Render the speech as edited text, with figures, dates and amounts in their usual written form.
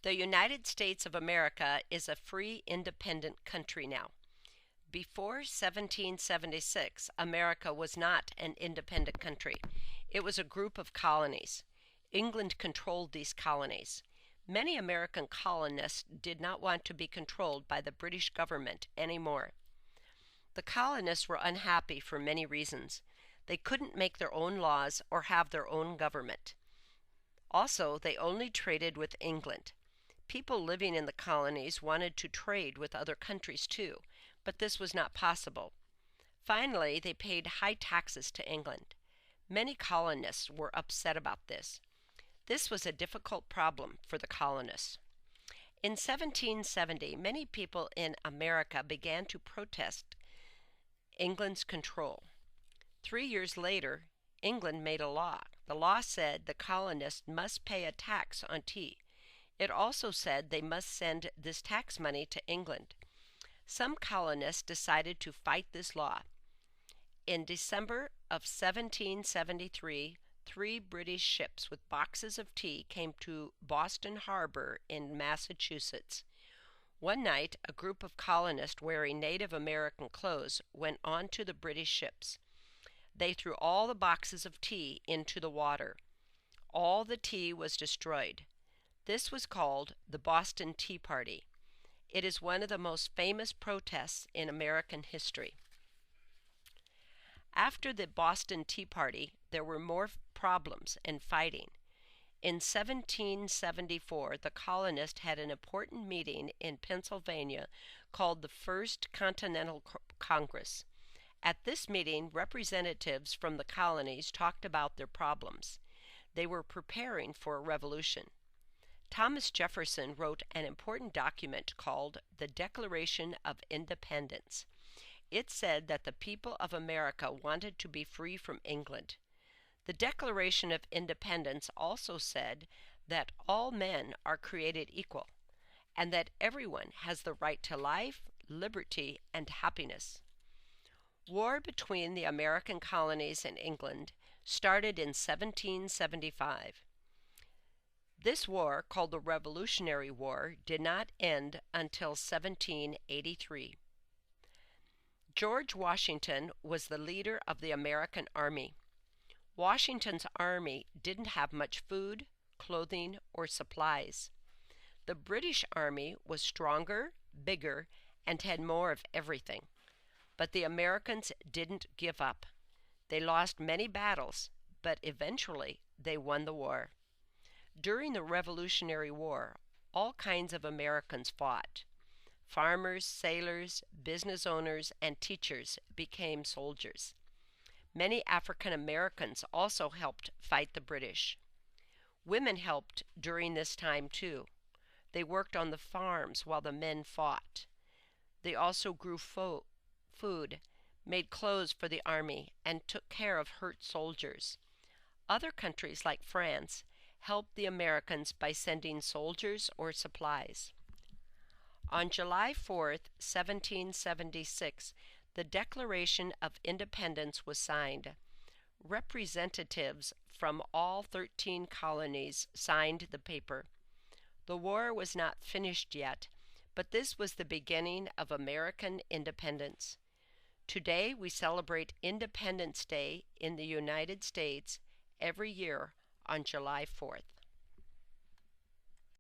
The United States of America is a free, independent country now. Before 1776, America was not an independent country. It was a group of colonies. England controlled these colonies. Many American colonists did not want to be controlled by the British government anymore. The colonists were unhappy for many reasons. They couldn't make their own laws or have their own government. Also, they only traded with England. People living in the colonies wanted to trade with other countries too, but this was not possible. Finally, they paid high taxes to England. Many colonists were upset about this. This was a difficult problem for the colonists. In 1770, many people in America began to protest England's control. 3 years later, England made a law. The law said the colonists must pay a tax on tea. It also said they must send this tax money to England. Some colonists decided to fight this law. In December of 1773, 3 British ships with boxes of tea came to Boston Harbor in Massachusetts. One night, a group of colonists wearing Native American clothes went onto the British ships. They threw all the boxes of tea into the water. All the tea was destroyed. This was called the Boston Tea Party. It is one of the most famous protests in American history. After the Boston Tea Party, there were more problems and fighting. In 1774, the colonists had an important meeting in Pennsylvania called the First Continental Congress. At this meeting, representatives from the colonies talked about their problems. They were preparing for a revolution. Thomas Jefferson wrote an important document called the Declaration of Independence. It said that the people of America wanted to be free from England. The Declaration of Independence also said that all men are created equal and that everyone has the right to life, liberty, and happiness. War between the American colonies and England started in 1775. This war, called the Revolutionary War, did not end until 1783. George Washington was the leader of the American Army. Washington's army didn't have much food, clothing, or supplies. The British Army was stronger, bigger, and had more of everything. But the Americans didn't give up. They lost many battles, but eventually they won the war. During the Revolutionary War, all kinds of Americans fought. Farmers, sailors, business owners, and teachers became soldiers. Many African Americans also helped fight the British. Women helped during this time too. They worked on the farms while the men fought. They also grew food, made clothes for the army, and took care of hurt soldiers. Other countries like France helped the Americans by sending soldiers or supplies. On July 4th, 1776, the Declaration of Independence was signed. Representatives from all 13 colonies signed the paper. The war was not finished yet, but this was the beginning of American independence. Today we celebrate Independence Day in the United States every year on July 4th.